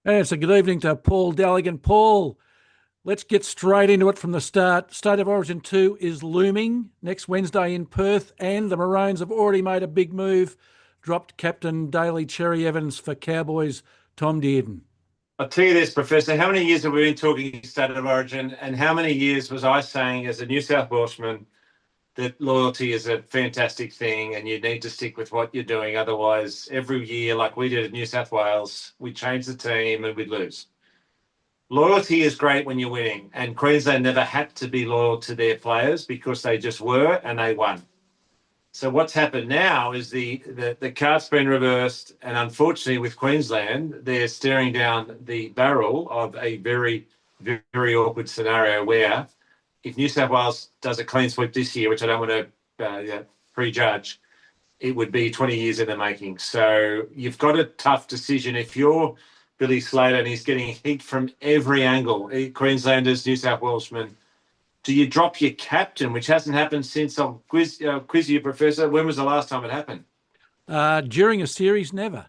And it's a good evening to Paul Dalligan. Paul, let's get straight into it from the start. State of Origin 2 is looming next Wednesday in Perth, and the Maroons have already made a big move, dropped captain Daly Cherry-Evans for Cowboys Tom Deardon. I'll tell you this, Professor, how many years have we been talking State of Origin, and how many years was I saying as a New South Welshman that loyalty is a fantastic thing and you need to stick with what you're doing. Otherwise, every year, like we did at New South Wales, we change the team and we'd lose. Loyalty is great when you're winning, and Queensland never had to be loyal to their players because they just were and they won. So what's happened now is the card's been reversed, and unfortunately with Queensland, they're staring down the barrel of a very, very awkward scenario where if New South Wales does a clean sweep this year, which I don't want to prejudge, it would be 20 years in the making. So you've got a tough decision. If you're Billy Slater and he's getting heat from every angle, Queenslanders, New South Welshmen, do you drop your captain, which hasn't happened since I'll quiz you, Professor? When was the last time it happened? During a series, never.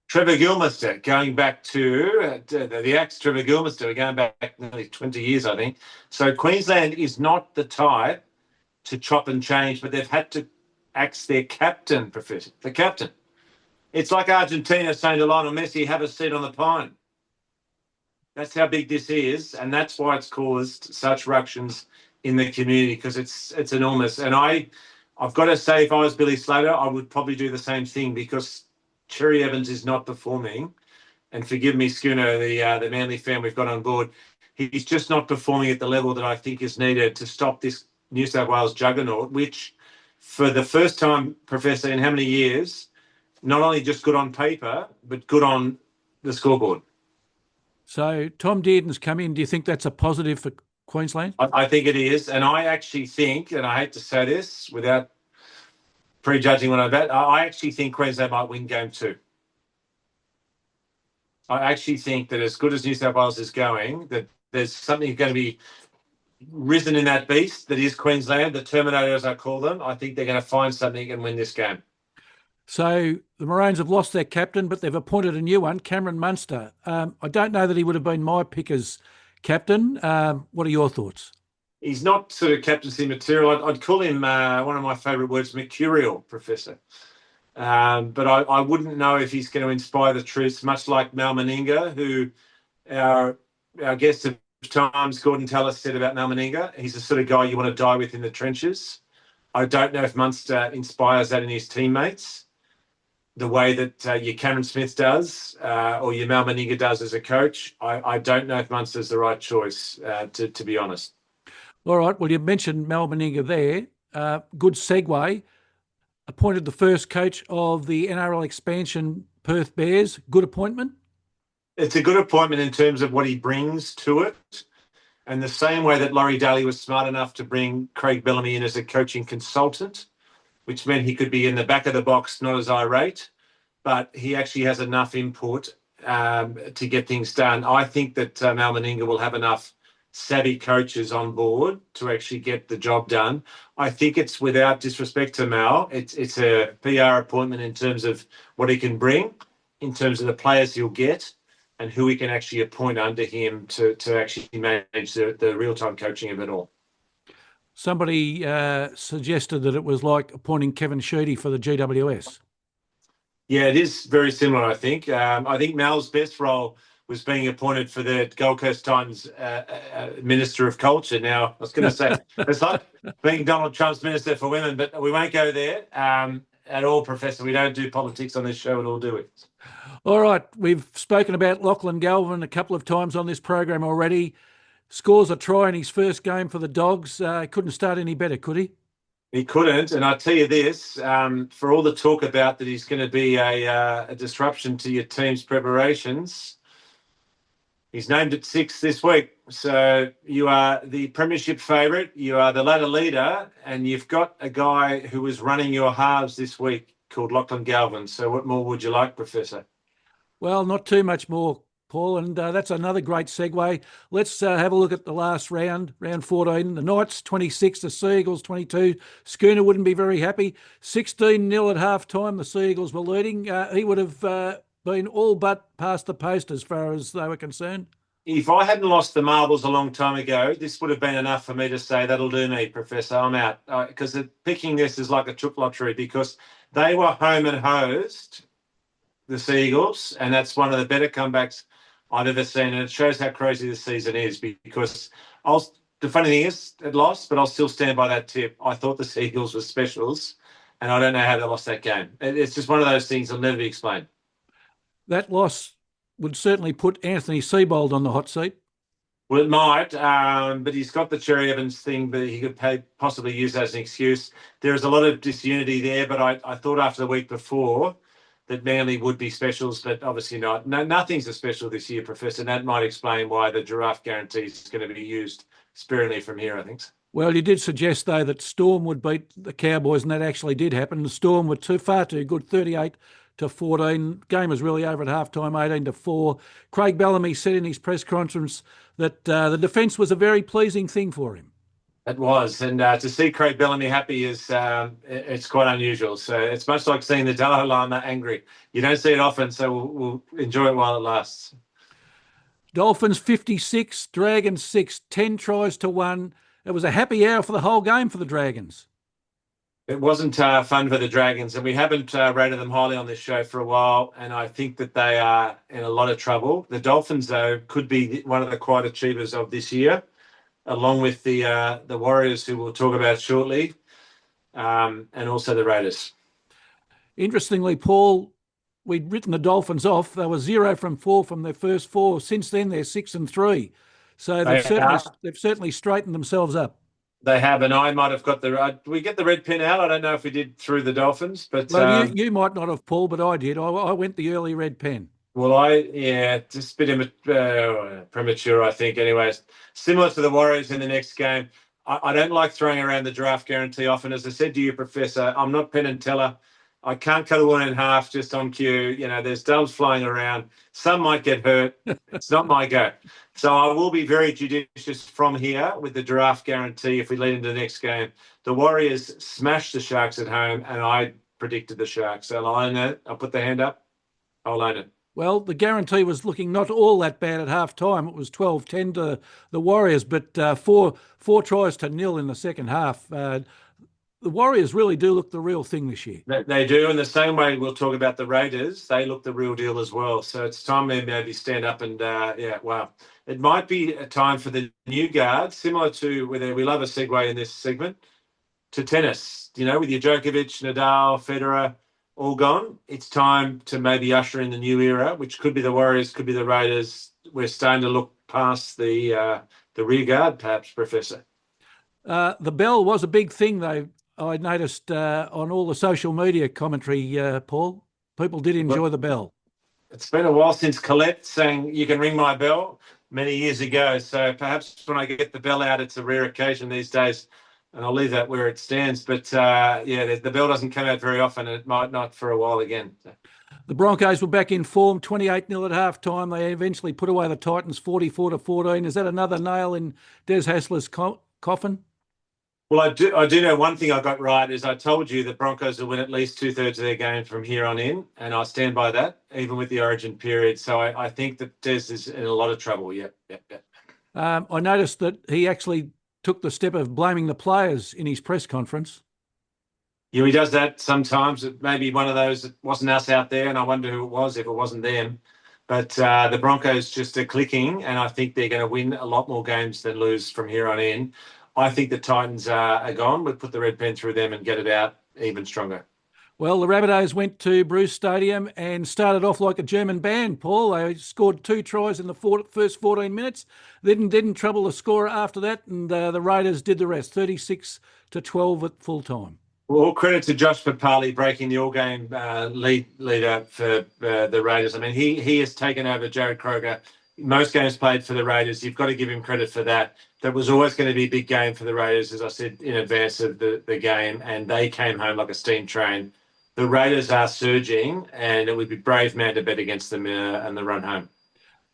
Trevor Gilmeister, going back to the ex-Trevor Gilmeister, going back nearly 20 years, I think. So Queensland is not the type to chop and change, but they've had to axe their captain, Professor, the captain. It's like Argentina saying to Lionel Messi, have a seat on the pine. That's how big this is, and that's why it's caused such ructions in the community, because it's enormous. And I've got to say, if I was Billy Slater, I would probably do the same thing, because Cherry-Evans is not performing. And forgive me, Schooner, the Manly fan we've got on board, he's just not performing at the level that I think is needed to stop this New South Wales juggernaut, which for the first time, Professor, in how many years, not only just good on paper, but good on the scoreboard. So Tom Deardon's come in. Do you think that's a positive for Queensland? I think it is. And I actually think, and I hate to say this without prejudging what I bet, I actually think Queensland might win game 2. I actually think that as good as New South Wales is going, that there's something going to be risen in that beast that is Queensland, the Terminator as I call them. I think they're going to find something and win this game. So the Maroons have lost their captain, but they've appointed a new one, Cameron Munster. I don't know that he would have been my pick as captain. What are your thoughts? He's not sort of captaincy material. I'd call him one of my favourite words, mercurial, Professor. But I wouldn't know if he's going to inspire the troops, much like Mal Meninga, who our guest of times, Gordon Tallis, said about Mal Meninga. He's the sort of guy you want to die with in the trenches. I don't know if Munster inspires that in his teammates the way that your Cameron Smith does or your Mal Meninga does as a coach. I don't know if Munster's the right choice, to be honest. All right. Well, you mentioned Mal Meninga there. Good segue. Appointed the first coach of the NRL expansion Perth Bears. Good appointment? It's a good appointment in terms of what he brings to it. And the same way that Laurie Daly was smart enough to bring Craig Bellamy in as a coaching consultant, which meant he could be in the back of the box, not as irate, but he actually has enough input to get things done. I think that Mal Meninga will have enough savvy coaches on board to actually get the job done. I think it's, without disrespect to Mal, it's a PR appointment in terms of what he can bring, in terms of the players he'll get, and who he can actually appoint under him to actually manage the real-time coaching of it all. Somebody suggested that it was like appointing Kevin Sheedy for the GWS. Yeah, it is very similar, I think. I think Mal's best role was being appointed for the Gold Coast Titans Minister of Culture. Now, I was going to say, it's like being Donald Trump's Minister for Women, but we won't go there at all, Professor. We don't do politics on this show at all, do we? All right. We've spoken about Lachlan Galvin a couple of times on this program already. Scores a try in his first game for the Dogs. Couldn't start any better, could he? He couldn't. And I tell you this, for all the talk about that he's going to be a disruption to your team's preparations, he's named at 6 this week. So you are the premiership favourite, you are the ladder leader, and you've got a guy who is running your halves this week called Lachlan Galvin. So what more would you like, Professor? Well, not too much more, Paul, and that's another great segue. Let's have a look at the last round, round 14. The Knights 26, the Seagulls 22. Schooner wouldn't be very happy. 16-0 at half-time, the Seagulls were leading. He would have been all but past the post as far as they were concerned? If I hadn't lost the marbles a long time ago, this would have been enough for me to say, that'll do me, Professor. I'm out. Because picking this is like a trip lottery, because they were home and hosed, the Seagulls, and that's one of the better comebacks I've ever seen. And it shows how crazy this season is, because the funny thing is it lost, but I'll still stand by that tip. I thought the Seagulls were specials, and I don't know how they lost that game. It's just one of those things that'll never be explained. That loss would certainly put Anthony Seibold on the hot seat. Well, it might, but he's got the Cherry-Evans thing, but he could possibly use that as an excuse. There is a lot of disunity there, but I thought after the week before that Manly would be specials, but obviously not. No, nothing's a special this year, Professor, and that might explain why the giraffe guarantee is going to be used sparingly from here, I think. Well, you did suggest, though, that Storm would beat the Cowboys, and that actually did happen. The Storm were far too good, 38-14. Game was really over at halftime, 18-4. Craig Bellamy said in his press conference that the defence was a very pleasing thing for him. It was, and to see Craig Bellamy happy is it's quite unusual. So it's much like seeing the Dalai Lama angry. You don't see it often, so we'll enjoy it while it lasts. Dolphins 56, Dragons 6, 10 tries to 1. It was a happy hour for the whole game for the Dragons. It wasn't fun for the Dragons, and we haven't rated them highly on this show for a while, and I think that they are in a lot of trouble. The Dolphins, though, could be one of the quiet achievers of this year, along with the Warriors, who we'll talk about shortly, and also the Raiders. Interestingly, Paul, we'd written the Dolphins off. They were 0 from 4 from their first 4. Since then, they're 6-3. So they've certainly straightened themselves up. They have, and I might have got did we get the red pen out? I don't know if we did through the Dolphins, but well, you might not have, Paul, but I did. I went the early red pen. Well, just a bit premature, I think. Anyways, similar to the Warriors in the next game, I don't like throwing around the draft guarantee often. As I said to you, Professor, I'm not Penn and Teller. I can't cut a one in half just on cue. You know, there's dubs flying around. Some might get hurt. It's not my go. So I will be very judicious from here with the draft guarantee if we lead into the next game. The Warriors smashed the Sharks at home, and I predicted the Sharks. I'll own it. I'll put the hand up. I'll own it. Well, the guarantee was looking not all that bad at half time. It was 12-10 to the Warriors, but four tries to nil in the second half. The Warriors really do look the real thing this year. They do. In the same way we'll talk about the Raiders, they look the real deal as well. So it's time to maybe stand up and, wow. It might be a time for the new guard, similar to whether we love a segue in this segment, to tennis. You know, with your Djokovic, Nadal, Federer, all gone. It's time to maybe usher in the new era, which could be the Warriors, could be the Raiders. We're starting to look past the rear guard, perhaps, Professor. The bell was a big thing, though. I noticed on all the social media commentary, Paul, people did enjoy the bell. It's been a while since Colette sang "You Can Ring My Bell" many years ago. So perhaps when I get the bell out, it's a rare occasion these days, and I'll leave that where it stands. But the bell doesn't come out very often, and it might not for a while again. The Broncos were back in form, 28-0 at half time. They eventually put away the Titans 44-14. Is that another nail in Des Hasler's coffin? Well, I do know one thing I got right is I told you that Broncos will win at least 2/3 of their games from here on in, and I stand by that, even with the origin period. So I think that Des is in a lot of trouble. Yep. I noticed that he actually took the step of blaming the players in his press conference. Yeah, he does that sometimes. It may be one of those that wasn't us out there, and I wonder who it was if it wasn't them. But the Broncos just are clicking, and I think they're going to win a lot more games than lose from here on in. I think the Titans are gone. We'll put the red pen through them and get it out even stronger. Well, the Rabbitohs went to Bruce Stadium and started off like a German band, Paul. They scored 2 tries in the first 14 minutes. Didn't trouble the scorer after that, and the Raiders did the rest, 36-12 at full time. Well, all credit to Josh Papali breaking the all-game leader for the Raiders. I mean, he has taken over Jared Kroger. Most games played for the Raiders. You've got to give him credit for that. That was always going to be a big game for the Raiders, as I said, in advance of the game, and they came home like a steam train. The Raiders are surging, and it would be brave man to bet against them and the run home.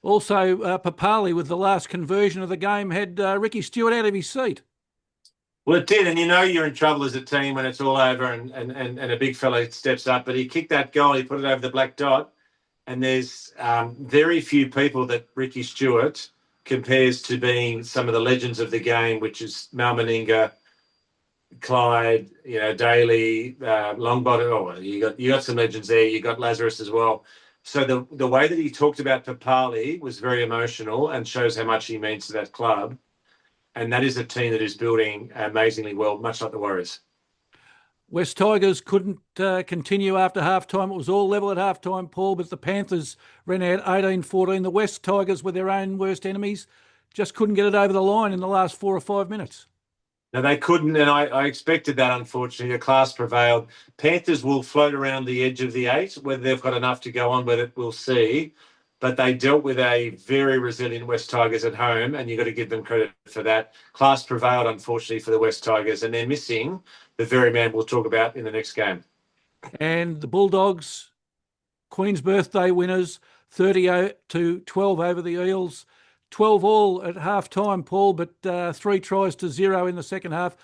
Also, Papali, with the last conversion of the game, had Ricky Stewart out of his seat. Well, it did, and you know you're in trouble as a team when it's all over and a big fella steps up. But he kicked that goal, he put it over the black dot, And there's very few people that Ricky Stewart compares to being some of the legends of the game, which is Meninga, Clyde, Daly, Longbottom. Oh, well, you got some legends there. You got Lazarus as well. So the way that he talked about Papali was very emotional and shows how much he means to that club. And that is a team that is building amazingly well, much like the Warriors. West Tigers couldn't continue after half-time. It was all level at half-time, Paul, but the Panthers ran out 18-14. The West Tigers were their own worst enemies. Just couldn't get it over the line in the last 4 or 5 minutes. No, they couldn't, and I expected that, unfortunately. The class prevailed. Panthers will float around the edge of the 8. Whether they've got enough to go on with it, we'll see. But they dealt with a very resilient West Tigers at home, and you've got to give them credit for that. Class prevailed, unfortunately, for the West Tigers, and they're missing the very man we'll talk about in the next game. And the Bulldogs, Queen's birthday winners, 30-12 over the Eels. 12 all at half-time, Paul, but 3 tries to 0 in the second half.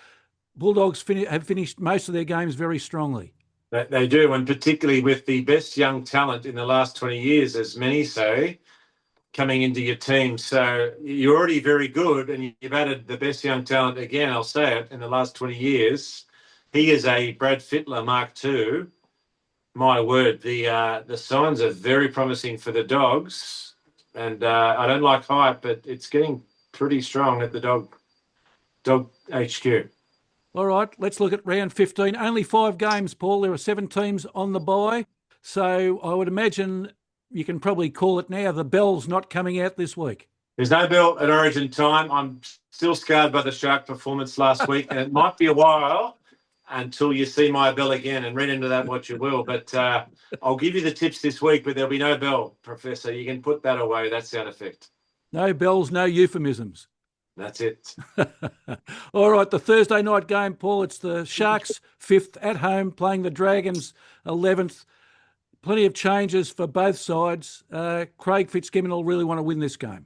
Bulldogs have finished most of their games very strongly. They do, and particularly with the best young talent in the last 20 years, as many say, coming into your team. So you're already very good, and you've added the best young talent again, I'll say it, in the last 20 years. He is a Brad Fittler Mark II. My word, the signs are very promising for the Dogs. And I don't like hype, but it's getting pretty strong at the Dog HQ. All right, let's look at round 15. Only 5 games, Paul. There are 7 teams on the bye. So I would imagine you can probably call it now. The bell's not coming out this week. There's no bell at Origin time. I'm still scarred by the Shark performance last week, and it might be a while until you see my bell again, and read into that what you will. But I'll give you the tips this week, but there'll be no bell, Professor. You can put that away, that sound effect. No bells, no euphemisms. That's it. All right, the Thursday night game, Paul, it's the Sharks 5th at home playing the Dragons 11th. Plenty of changes for both sides. Craig Fitzgibbon will really want to win this game.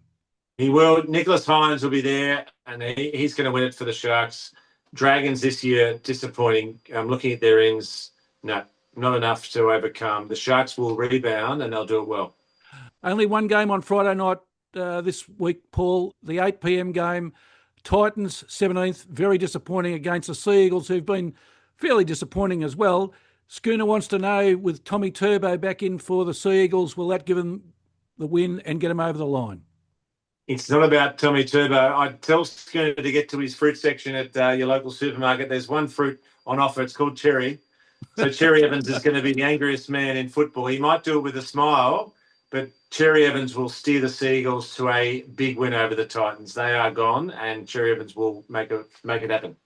He will. Nicholas Hines will be there, and he's going to win it for the Sharks. Dragons this year, disappointing. Looking at their ends, no, not enough to overcome. The Sharks will rebound, and they'll do it well. Only one game on Friday night this week, Paul. The 8 p.m. game, Titans 17th, very disappointing against the Sea Eagles, who've been fairly disappointing as well. Schooner wants to know, with Tommy Turbo back in for the Sea Eagles, will that give him the win and get him over the line? It's not about Tommy Turbo. I'd tell Schooner to get to his fruit section at your local supermarket. There's one fruit on offer. It's called cherry. So Cherry-Evans is going to be the angriest man in football. He might do it with a smile, but Cherry-Evans will steer the Sea Eagles to a big win over the Titans. They are gone, and Cherry-Evans will make it happen.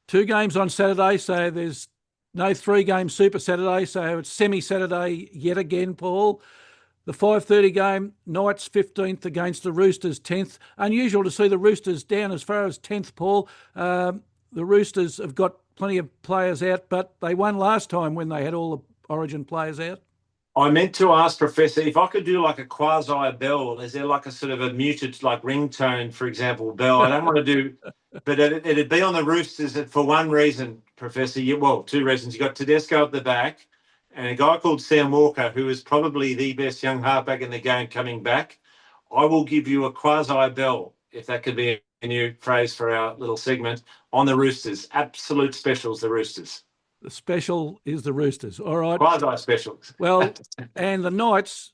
2 games on Saturday, so there's no 3-game Super Saturday, so it's semi-Saturday yet again, Paul. The 5:30 game, Knights 15th against the Roosters 10th. Unusual to see the Roosters down as far as 10th, Paul. The Roosters have got plenty of players out, but they won last time when they had all the Origin players out. I meant to ask, Professor, if I could do like a quasi-bell. Is there like a sort of a muted like ringtone, for example, bell? I don't want to do, but it'd be on the Roosters for one reason, Professor. 2 reasons. You got Tedesco at the back, and a guy called Sam Walker, who is probably the best young halfback in the game coming back. I will give you a quasi-bell, if that could be a new phrase for our little segment, on the Roosters. Absolute specials, the Roosters. The special is the Roosters. All right. Quasi-specials. Well, and the Knights,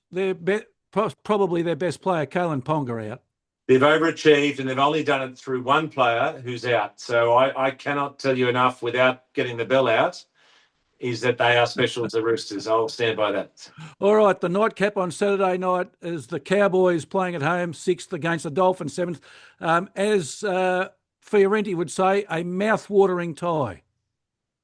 probably their best player, Kalen Ponga, out. They've overachieved, and they've only done it through one player who's out. So I cannot tell you enough without getting the bell out, is that they are special as the Roosters. I'll stand by that. All right, the nightcap on Saturday night is the Cowboys playing at home, 6th against the Dolphins, 7th. As Fiorenti would say, a mouth-watering tie.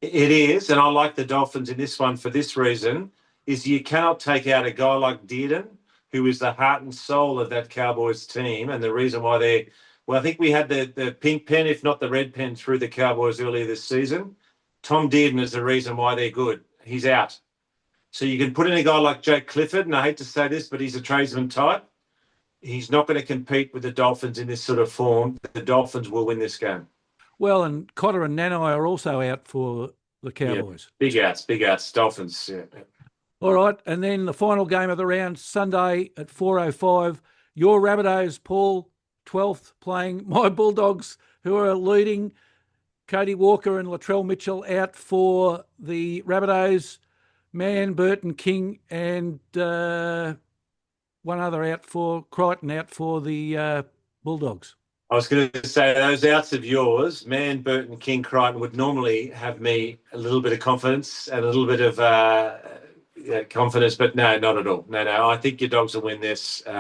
It is, and I like the Dolphins in this one for this reason, is you cannot take out a guy like Deardon, who is the heart and soul of that Cowboys team, and the reason why I think we had the pink pen, if not the red pen, through the Cowboys earlier this season. Tom Deardon is the reason why they're good. He's out. So you can put in a guy like Jake Clifford, and I hate to say this, but he's a tradesman type. He's not going to compete with the Dolphins in this sort of form. The Dolphins will win this game. Well, and Cotter and Nanai are also out for the Cowboys. Yeah, big outs. Dolphins, yeah. All right, and then the final game of the round, Sunday at 4:05. Your Rabbitohs, Paul, 12th, playing my Bulldogs, who are leading. Cody Walker and Latrell Mitchell out for the Rabbitohs. Mann, Burton, King, and one other out for Crichton, out for the Bulldogs. I was going to say those outs of yours, Mann, Burton, King, Crichton, would normally have me a little bit of confidence and a little bit of confidence, but no, not at all. No. I think your Dogs will win this. We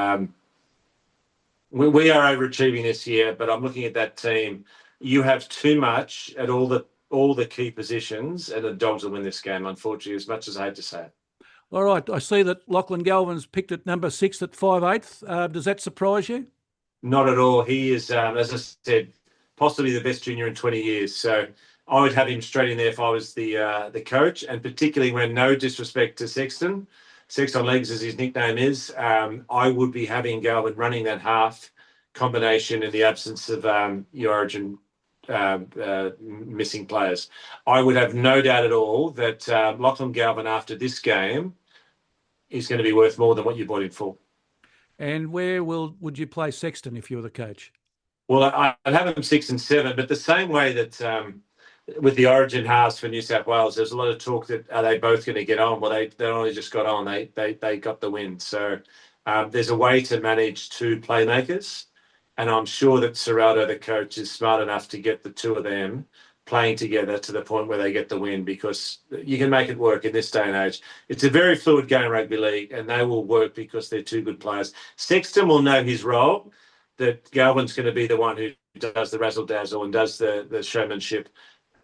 are overachieving this year, but I'm looking at that team. You have too much at all the key positions, and the Dogs will win this game, unfortunately, as much as I hate to say it. All right, I see that Lachlan Galvin's picked at number 6 at 5/8. Does that surprise you? Not at all. He is, as I said, possibly the best junior in 20 years. So I would have him straight in there if I was the coach, and particularly when, no disrespect to Sexton on legs as his nickname is, I would be having Galvin running that half combination in the absence of your Origin missing players. I would have no doubt at all that Lachlan Galvin after this game is going to be worth more than what you bought him for. And where would you play Sexton if you were the coach? Well, I'd have him 6 and 7, but the same way that with the Origin halves for New South Wales, there's a lot of talk that are they both going to get on? Well, they only just got on. They got the win. So there's a way to manage two playmakers, and I'm sure that Serrato, the coach, is smart enough to get the two of them playing together to the point where they get the win, because you can make it work in this day and age. It's a very fluid game, rugby league, and they will work because they're two good players. Sexton will know his role, that Galvin's going to be the one who does the razzle-dazzle and does the showmanship.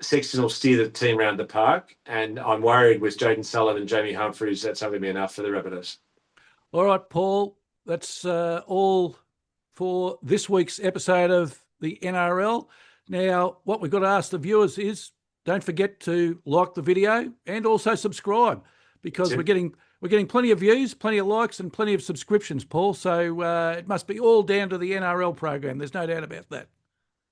Sexton will steer the team around the park, and I'm worried with Jaden Sullivan and Jamie Humphries, that's not going to be enough for the Rabbitohs. All right, Paul, that's all for this week's episode of the NRL. Now, what we've got to ask the viewers is, don't forget to like the video and also subscribe, because we're getting plenty of views, plenty of likes, and plenty of subscriptions, Paul. So it must be all down to the NRL program. There's no doubt about that.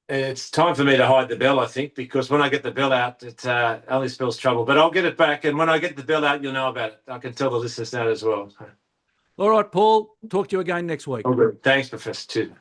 It's time for me to hide the bell, I think, because when I get the bell out, it only spells trouble. But I'll get it back, and when I get the bell out, you'll know about it. I can tell the listeners that as well. All right, Paul. Talk to you again next week. All good. Thanks, Professor. Cheers.